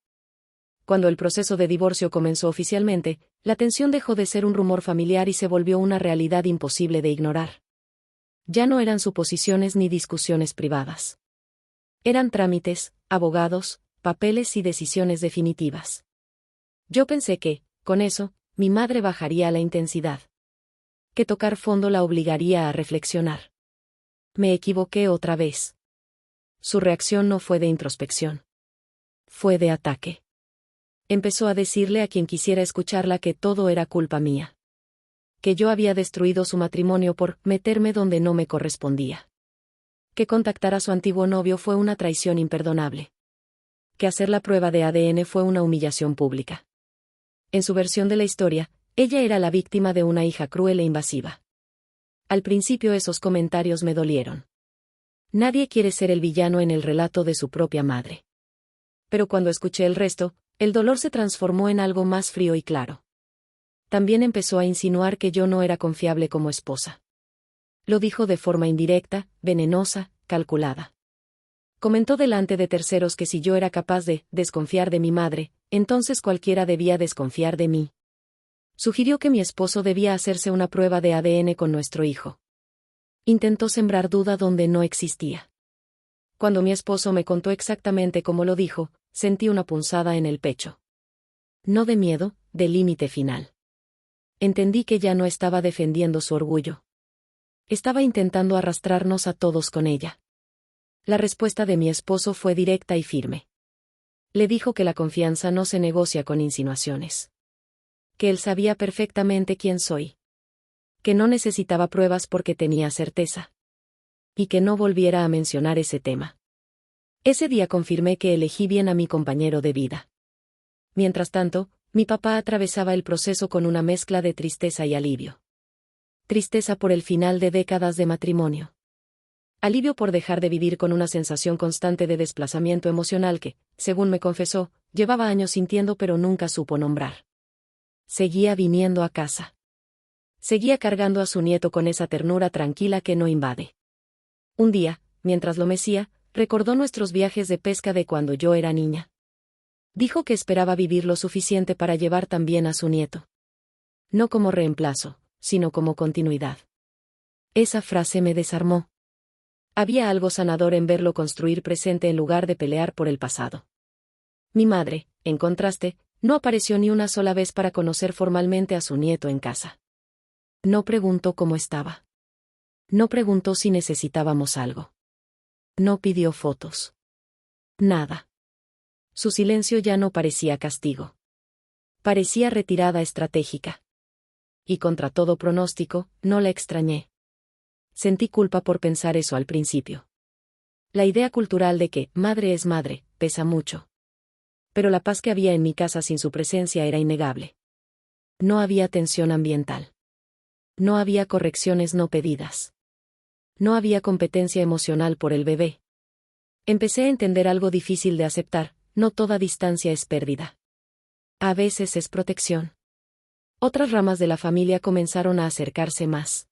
A: Cuando el proceso de divorcio comenzó oficialmente, la tensión dejó de ser un rumor familiar y se volvió una realidad imposible de ignorar. Ya no eran suposiciones ni discusiones privadas. Eran trámites, abogados, papeles y decisiones definitivas. Yo pensé que, con eso, mi madre bajaría la intensidad. Que tocar fondo la obligaría a reflexionar. Me equivoqué otra vez. Su reacción no fue de introspección. Fue de ataque. Empezó a decirle a quien quisiera escucharla que todo era culpa mía. Que yo había destruido su matrimonio por meterme donde no me correspondía. Que contactar a su antiguo novio fue una traición imperdonable. Que hacer la prueba de ADN fue una humillación pública. En su versión de la historia, ella era la víctima de una hija cruel e invasiva. Al principio esos comentarios me dolieron. Nadie quiere ser el villano en el relato de su propia madre. Pero cuando escuché el resto, el dolor se transformó en algo más frío y claro. También empezó a insinuar que yo no era confiable como esposa. Lo dijo de forma indirecta, venenosa, calculada. Comentó delante de terceros que si yo era capaz de desconfiar de mi madre, entonces cualquiera debía desconfiar de mí. Sugirió que mi esposo debía hacerse una prueba de ADN con nuestro hijo. Intentó sembrar duda donde no existía. Cuando mi esposo me contó exactamente cómo lo dijo, sentí una punzada en el pecho. No de miedo, de límite final. Entendí que ya no estaba defendiendo su orgullo. Estaba intentando arrastrarnos a todos con ella. La respuesta de mi esposo fue directa y firme. Le dijo que la confianza no se negocia con insinuaciones. Que él sabía perfectamente quién soy. Que no necesitaba pruebas porque tenía certeza. Y que no volviera a mencionar ese tema. Ese día confirmé que elegí bien a mi compañero de vida. Mientras tanto, mi papá atravesaba el proceso con una mezcla de tristeza y alivio. Tristeza por el final de décadas de matrimonio. Alivio por dejar de vivir con una sensación constante de desplazamiento emocional que, según me confesó, llevaba años sintiendo pero nunca supo nombrar. Seguía viniendo a casa. Seguía cargando a su nieto con esa ternura tranquila que no invade. Un día, mientras lo mecía, recordó nuestros viajes de pesca de cuando yo era niña. Dijo que esperaba vivir lo suficiente para llevar también a su nieto. No como reemplazo, sino como continuidad. Esa frase me desarmó. Había algo sanador en verlo construir presente en lugar de pelear por el pasado. Mi madre, en contraste, no apareció ni una sola vez para conocer formalmente a su nieto en casa. No preguntó cómo estaba. No preguntó si necesitábamos algo. No pidió fotos. Nada. Su silencio ya no parecía castigo. Parecía retirada estratégica. Y contra todo pronóstico, no la extrañé. Sentí culpa por pensar eso al principio. La idea cultural de que madre es madre pesa mucho. Pero la paz que había en mi casa sin su presencia era innegable. No había tensión ambiental. No había correcciones no pedidas. No había competencia emocional por el bebé. Empecé a entender algo difícil de aceptar: no toda distancia es pérdida. A veces es protección. Otras ramas de la familia comenzaron a acercarse más.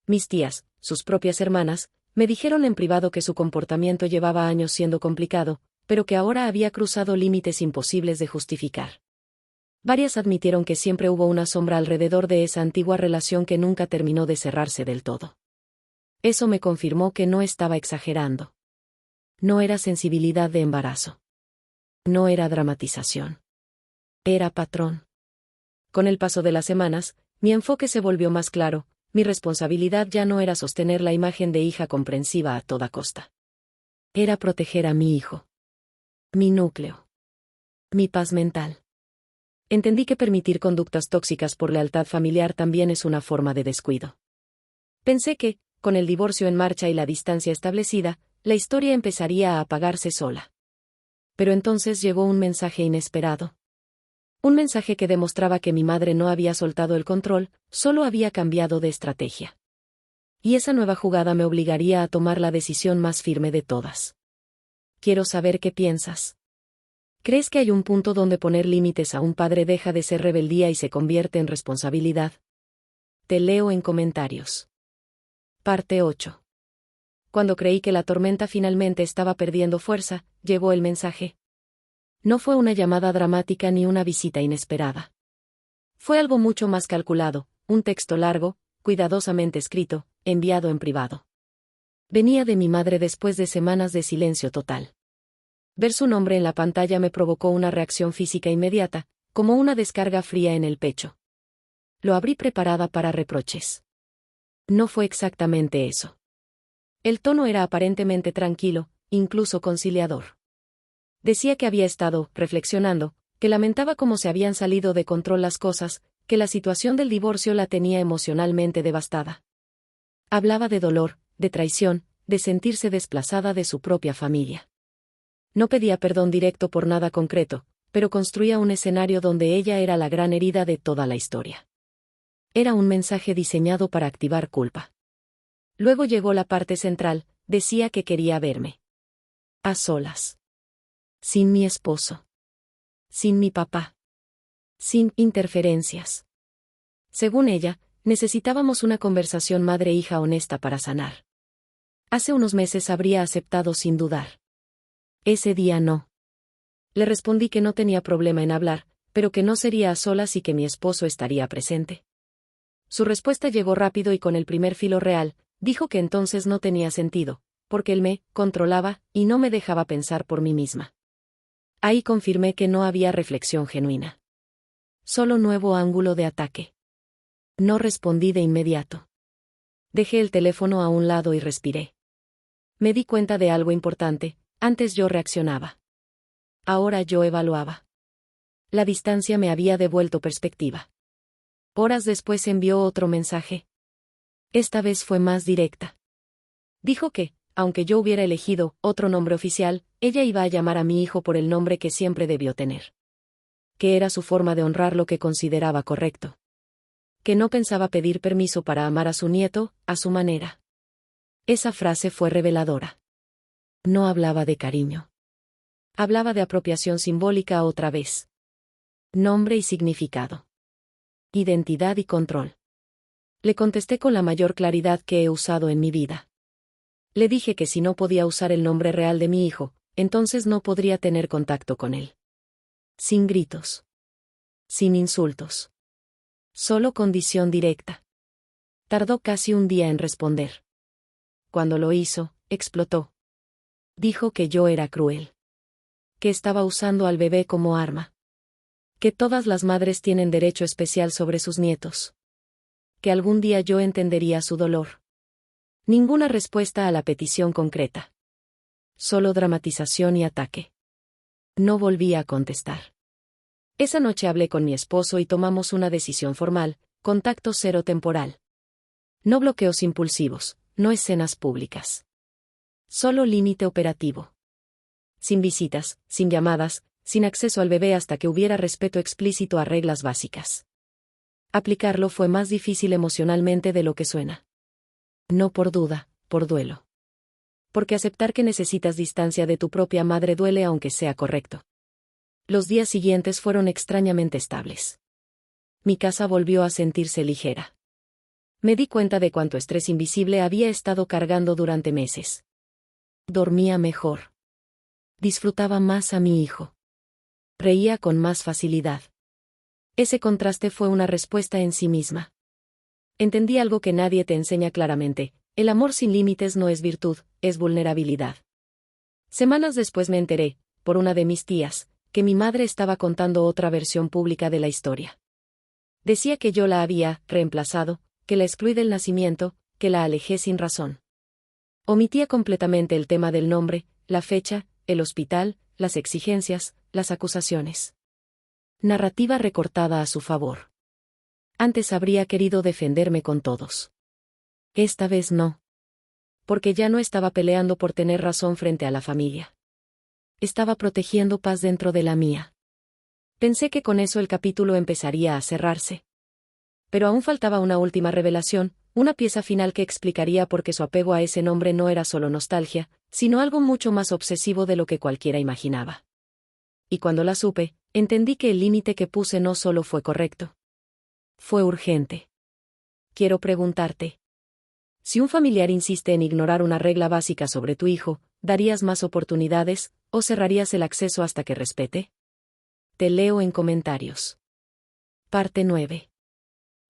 A: Mis tías, sus propias hermanas, me dijeron en privado que su comportamiento llevaba años siendo complicado, pero que ahora había cruzado límites imposibles de justificar. Varias admitieron que siempre hubo una sombra alrededor de esa antigua relación que nunca terminó de cerrarse del todo. Eso me confirmó que no estaba exagerando. No era sensibilidad de embarazo. No era dramatización. Era patrón. Con el paso de las semanas, mi enfoque se volvió más claro. Mi responsabilidad ya no era sostener la imagen de hija comprensiva a toda costa. Era proteger a mi hijo. Mi núcleo. Mi paz mental. Entendí que permitir conductas tóxicas por lealtad familiar también es una forma de descuido. Pensé que, con el divorcio en marcha y la distancia establecida, la historia empezaría a apagarse sola. Pero entonces llegó un mensaje inesperado. Un mensaje que demostraba que mi madre no había soltado el control, solo había cambiado de estrategia. Y esa nueva jugada me obligaría a tomar la decisión más firme de todas. Quiero saber qué piensas. ¿Crees que hay un punto donde poner límites a un padre deja de ser rebeldía y se convierte en responsabilidad? Te leo en comentarios. Parte 8. Cuando creí que la tormenta finalmente estaba perdiendo fuerza, llegó el mensaje. No fue una llamada dramática ni una visita inesperada. Fue algo mucho más calculado, un texto largo, cuidadosamente escrito, enviado en privado. Venía de mi madre después de semanas de silencio total. Ver su nombre en la pantalla me provocó una reacción física inmediata, como una descarga fría en el pecho. Lo abrí preparada para reproches. No fue exactamente eso. El tono era aparentemente tranquilo, incluso conciliador. Decía que había estado reflexionando, que lamentaba cómo se habían salido de control las cosas, que la situación del divorcio la tenía emocionalmente devastada. Hablaba de dolor, de traición, de sentirse desplazada de su propia familia. No pedía perdón directo por nada concreto, pero construía un escenario donde ella era la gran herida de toda la historia. Era un mensaje diseñado para activar culpa. Luego llegó la parte central, decía que quería verme. A solas. Sin mi esposo. Sin mi papá. Sin interferencias. Según ella, necesitábamos una conversación madre-hija honesta para sanar. Hace unos meses habría aceptado sin dudar. Ese día no. Le respondí que no tenía problema en hablar, pero que no sería a solas y que mi esposo estaría presente. Su respuesta llegó rápido y con el primer filo real, dijo que entonces no tenía sentido, porque él me controlaba y no me dejaba pensar por mí misma. Ahí confirmé que no había reflexión genuina. Solo nuevo ángulo de ataque. No respondí de inmediato. Dejé el teléfono a un lado y respiré. Me di cuenta de algo importante, antes yo reaccionaba. Ahora yo evaluaba. La distancia me había devuelto perspectiva. Horas después envió otro mensaje. Esta vez fue más directa. Dijo que, aunque yo hubiera elegido otro nombre oficial, ella iba a llamar a mi hijo por el nombre que siempre debió tener. Que era su forma de honrar lo que consideraba correcto. Que no pensaba pedir permiso para amar a su nieto, a su manera. Esa frase fue reveladora. No hablaba de cariño. Hablaba de apropiación simbólica otra vez. Nombre y significado. Identidad y control. Le contesté con la mayor claridad que he usado en mi vida. Le dije que si no podía usar el nombre real de mi hijo, entonces no podría tener contacto con él. Sin gritos. Sin insultos. Solo condición directa. Tardó casi un día en responder. Cuando lo hizo, explotó. Dijo que yo era cruel. Que estaba usando al bebé como arma. Que todas las madres tienen derecho especial sobre sus nietos. Que algún día yo entendería su dolor. Ninguna respuesta a la petición concreta. Solo dramatización y ataque. No volví a contestar. Esa noche hablé con mi esposo y tomamos una decisión formal, contacto cero temporal. No bloqueos impulsivos, no escenas públicas. Solo límite operativo. Sin visitas, sin llamadas, sin acceso al bebé hasta que hubiera respeto explícito a reglas básicas. Aplicarlo fue más difícil emocionalmente de lo que suena. No por duda, por duelo. Porque aceptar que necesitas distancia de tu propia madre duele aunque sea correcto. Los días siguientes fueron extrañamente estables. Mi casa volvió a sentirse ligera. Me di cuenta de cuánto estrés invisible había estado cargando durante meses. Dormía mejor. Disfrutaba más a mi hijo. Reía con más facilidad. Ese contraste fue una respuesta en sí misma. Entendí algo que nadie te enseña claramente: el amor sin límites no es virtud, es vulnerabilidad. Semanas después me enteré, por una de mis tías, que mi madre estaba contando otra versión pública de la historia. Decía que yo la había reemplazado, que la excluí del nacimiento, que la alejé sin razón. Omitía completamente el tema del nombre, la fecha, el hospital, las exigencias, las acusaciones. Narrativa recortada a su favor. Antes habría querido defenderme con todos. Esta vez no. Porque ya no estaba peleando por tener razón frente a la familia. Estaba protegiendo paz dentro de la mía. Pensé que con eso el capítulo empezaría a cerrarse. Pero aún faltaba una última revelación, una pieza final que explicaría por qué su apego a ese nombre no era solo nostalgia, sino algo mucho más obsesivo de lo que cualquiera imaginaba. Y cuando la supe, entendí que el límite que puse no solo fue correcto. Fue urgente. Quiero preguntarte. Si un familiar insiste en ignorar una regla básica sobre tu hijo, ¿darías más oportunidades, o cerrarías el acceso hasta que respete? Te leo en comentarios. Parte 9.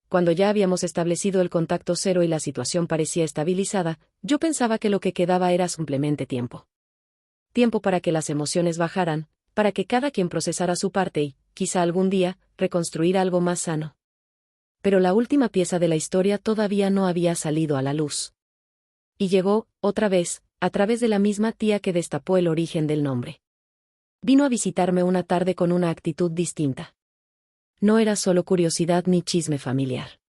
A: Cuando ya habíamos establecido el contacto cero y la situación parecía estabilizada, yo pensaba que lo que quedaba era simplemente tiempo. Tiempo para que las emociones bajaran, para que cada quien procesara su parte y, quizá algún día, reconstruir algo más sano. Pero la última pieza de la historia todavía no había salido a la luz. Y llegó, otra vez, a través de la misma tía que destapó el origen del nombre. Vino a visitarme una tarde con una actitud distinta. No era solo curiosidad ni chisme familiar.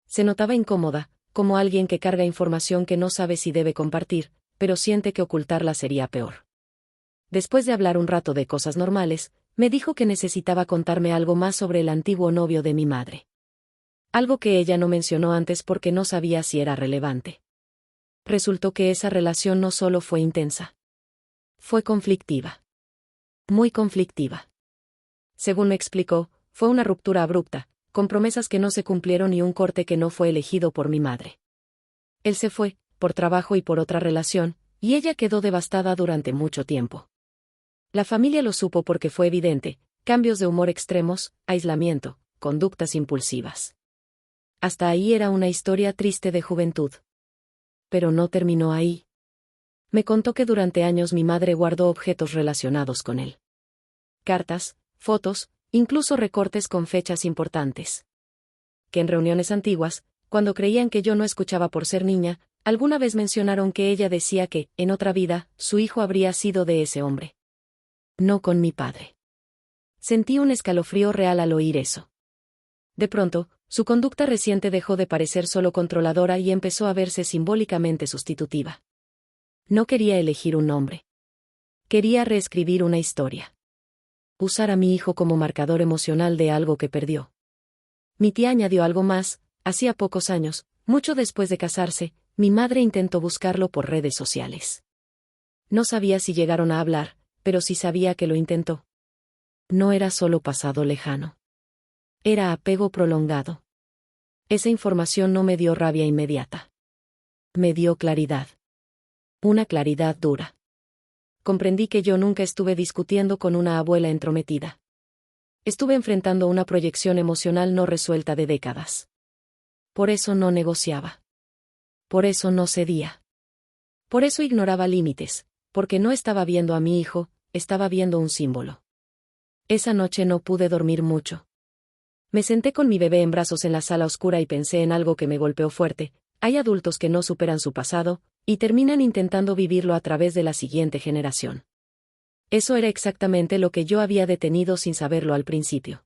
A: Se notaba incómoda, como alguien que carga información que no sabe si debe compartir, pero siente que ocultarla sería peor. Después de hablar un rato de cosas normales, me dijo que necesitaba contarme algo más sobre el antiguo novio de mi madre. Algo que ella no mencionó antes porque no sabía si era relevante. Resultó que esa relación no solo fue intensa. Fue conflictiva. Muy conflictiva. Según me explicó, fue una ruptura abrupta, con promesas que no se cumplieron y un corte que no fue elegido por mi madre. Él se fue, por trabajo y por otra relación, y ella quedó devastada durante mucho tiempo. La familia lo supo porque fue evidente: cambios de humor extremos, aislamiento, conductas impulsivas. Hasta ahí era una historia triste de juventud. Pero no terminó ahí. Me contó que durante años mi madre guardó objetos relacionados con él. Cartas, fotos, incluso recortes con fechas importantes. Que en reuniones antiguas, cuando creían que yo no escuchaba por ser niña, alguna vez mencionaron que ella decía que, en otra vida, su hijo habría sido de ese hombre. No con mi padre. Sentí un escalofrío real al oír eso. De pronto, su conducta reciente dejó de parecer solo controladora y empezó a verse simbólicamente sustitutiva. No quería elegir un nombre. Quería reescribir una historia. Usar a mi hijo como marcador emocional de algo que perdió. Mi tía añadió algo más: hacía pocos años, mucho después de casarse, mi madre intentó buscarlo por redes sociales. No sabía si llegaron a hablar, pero sí sabía que lo intentó. No era solo pasado lejano. Era apego prolongado. Esa información no me dio rabia inmediata. Me dio claridad. Una claridad dura. Comprendí que yo nunca estuve discutiendo con una abuela entrometida. Estuve enfrentando una proyección emocional no resuelta de décadas. Por eso no negociaba. Por eso no cedía. Por eso ignoraba límites, porque no estaba viendo a mi hijo, estaba viendo un símbolo. Esa noche no pude dormir mucho. Me senté con mi bebé en brazos en la sala oscura y pensé en algo que me golpeó fuerte: hay adultos que no superan su pasado, y terminan intentando vivirlo a través de la siguiente generación. Eso era exactamente lo que yo había detenido sin saberlo al principio.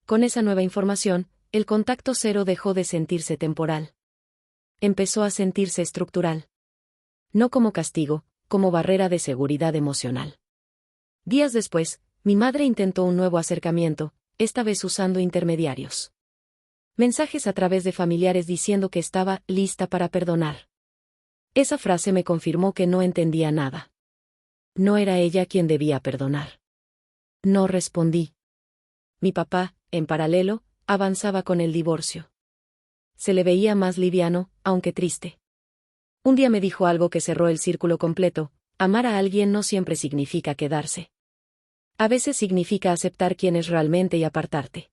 A: Con esa nueva información, el contacto cero dejó de sentirse temporal. Empezó a sentirse estructural. No como castigo, como barrera de seguridad emocional. Días después, mi madre intentó un nuevo acercamiento, esta vez usando intermediarios. Mensajes a través de familiares diciendo que estaba lista para perdonar. Esa frase me confirmó que no entendía nada. No era ella quien debía perdonar. No respondí. Mi papá, en paralelo, avanzaba con el divorcio. Se le veía más liviano, aunque triste. Un día me dijo algo que cerró el círculo completo: amar a alguien no siempre significa quedarse. A veces significa aceptar quién es realmente y apartarte.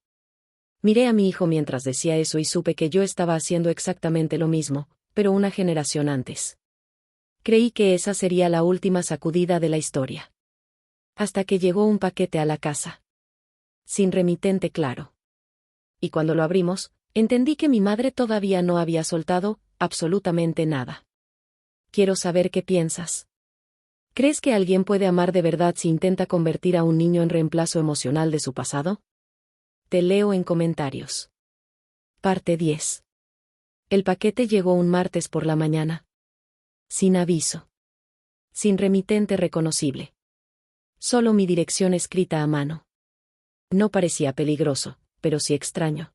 A: Miré a mi hijo mientras decía eso y supe que yo estaba haciendo exactamente lo mismo, pero una generación antes. Creí que esa sería la última sacudida de la historia. Hasta que llegó un paquete a la casa. Sin remitente claro. Y cuando lo abrimos, entendí que mi madre todavía no había soltado absolutamente nada. Quiero saber qué piensas. ¿Crees que alguien puede amar de verdad si intenta convertir a un niño en reemplazo emocional de su pasado? Te leo en comentarios. Parte 10. El paquete llegó un martes por la mañana. Sin aviso. Sin remitente reconocible. Solo mi dirección escrita a mano. No parecía peligroso, pero sí extraño.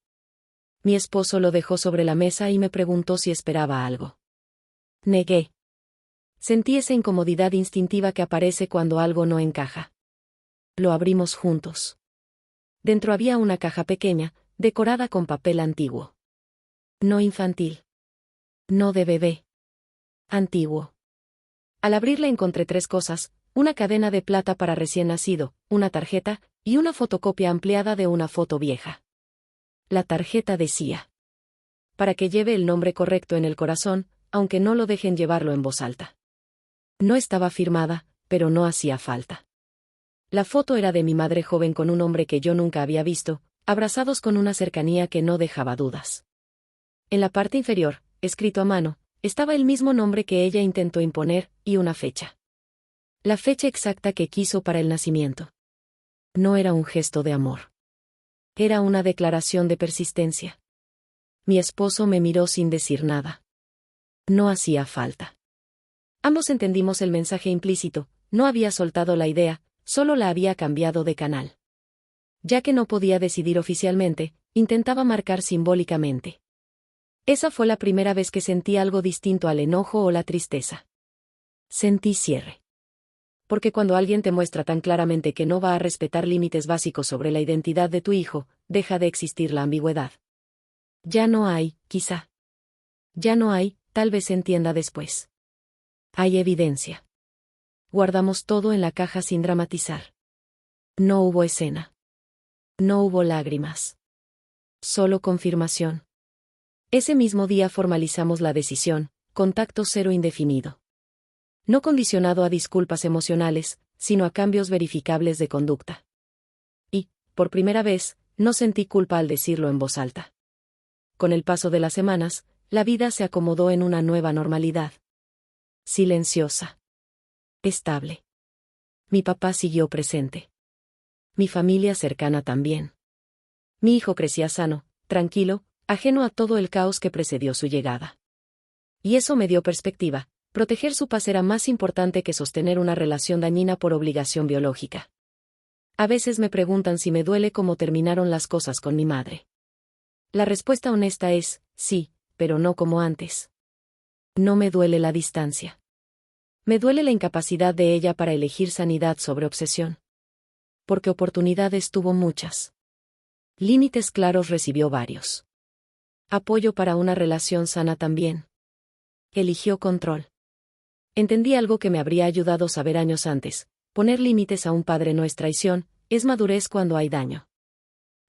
A: Mi esposo lo dejó sobre la mesa y me preguntó si esperaba algo. Negué. Sentí esa incomodidad instintiva que aparece cuando algo no encaja. Lo abrimos juntos. Dentro había una caja pequeña, decorada con papel antiguo. No infantil. No de bebé. Antiguo. Al abrirla encontré 3 cosas: una cadena de plata para recién nacido, una tarjeta, y una fotocopia ampliada de una foto vieja. La tarjeta decía: para que lleve el nombre correcto en el corazón, aunque no lo dejen llevarlo en voz alta. No estaba firmada, pero no hacía falta. La foto era de mi madre joven con un hombre que yo nunca había visto, abrazados con una cercanía que no dejaba dudas. En la parte inferior, escrito a mano, estaba el mismo nombre que ella intentó imponer, y una fecha. La fecha exacta que quiso para el nacimiento. No era un gesto de amor. Era una declaración de persistencia. Mi esposo me miró sin decir nada. No hacía falta. Ambos entendimos el mensaje implícito, no había soltado la idea, solo la había cambiado de canal. Ya que no podía decidir oficialmente, intentaba marcar simbólicamente. Esa fue la primera vez que sentí algo distinto al enojo o la tristeza. Sentí cierre. Porque cuando alguien te muestra tan claramente que no va a respetar límites básicos sobre la identidad de tu hijo, deja de existir la ambigüedad. Ya no hay, quizá. Ya no hay, tal vez se entienda después. Hay evidencia. Guardamos todo en la caja sin dramatizar. No hubo escena. No hubo lágrimas. Solo confirmación. Ese mismo día formalizamos la decisión, contacto cero indefinido. No condicionado a disculpas emocionales, sino a cambios verificables de conducta. Y, por primera vez, no sentí culpa al decirlo en voz alta. Con el paso de las semanas, la vida se acomodó en una nueva normalidad. Silenciosa. Estable. Mi papá siguió presente. Mi familia cercana también. Mi hijo crecía sano, tranquilo, ajeno a todo el caos que precedió su llegada. Y eso me dio perspectiva: proteger su paz era más importante que sostener una relación dañina por obligación biológica. A veces me preguntan si me duele cómo terminaron las cosas con mi madre. La respuesta honesta es, sí, pero no como antes. No me duele la distancia. Me duele la incapacidad de ella para elegir sanidad sobre obsesión. Porque oportunidades tuvo muchas. Límites claros recibió varios. Apoyo para una relación sana también. Eligió control. Entendí algo que me habría ayudado a saber años antes: poner límites a un padre no es traición, es madurez cuando hay daño.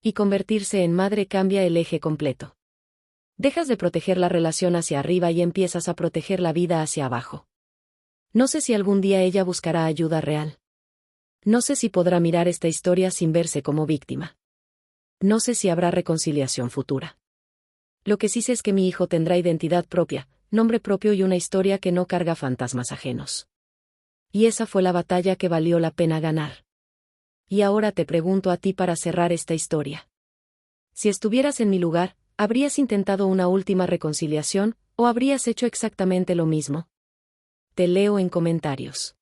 A: Y convertirse en madre cambia el eje completo. Dejas de proteger la relación hacia arriba y empiezas a proteger la vida hacia abajo. No sé si algún día ella buscará ayuda real. No sé si podrá mirar esta historia sin verse como víctima. No sé si habrá reconciliación futura. Lo que sí sé es que mi hijo tendrá identidad propia, nombre propio y una historia que no carga fantasmas ajenos. Y esa fue la batalla que valió la pena ganar. Y ahora te pregunto a ti para cerrar esta historia. Si estuvieras en mi lugar, ¿habrías intentado una última reconciliación, o habrías hecho exactamente lo mismo? Te leo en comentarios.